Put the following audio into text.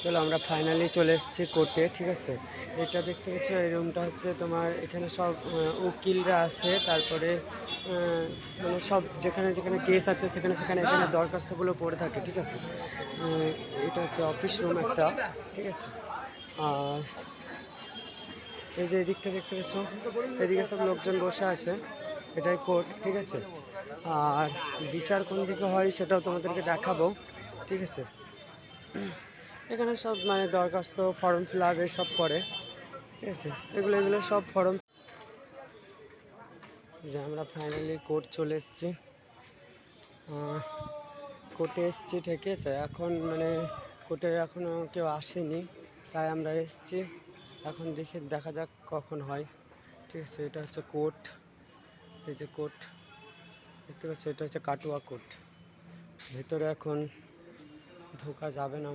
চলো আমরা ফাইনালি চলে এসেছি কোর্টে, ঠিক আছে। এটা দেখতে পাচ্ছ, এই রুমটা হচ্ছে তোমার, এখানে সব উকিলরা আছে, তারপরে মানে সব যেখানে যেখানে কেস আছে সেখানে সেখানে এখানে দরখাস্তগুলো পড়ে থাকে, ঠিক আছে। এটা হচ্ছে অফিস রুম একটা, ঠিক আছে। আর এই যে এদিকটা দেখতে পাচ্ছ, এদিকে সব লোকজন বসে আছে, এটাই কোর্ট, ঠিক আছে। আর বিচার কোন দিকে হয় সেটাও তোমাদেরকে দেখাবো, ঠিক আছে। এখানে সব মানে দরখাস্ত ফর্ম ফিল আপ সব করে, ঠিক আছে। এগুলো সব ফর্ম। যে আমরা ফাইনালি কোর্ট চলে এসেছি, কোর্টে এসেছি, ঠিক আছে। এখন মানে কোর্টে এখনও কেউ আসেনি, তাই আমরা এসেছি। এখন দেখা যাক কখন হয়, ঠিক আছে। এটা হচ্ছে কোর্ট, এই যে কোর্ট দেখতে পাচ্ছ, এটা হচ্ছে কাটুয়া কোর্ট। ভেতরে এখন ঢোকা যাবে না।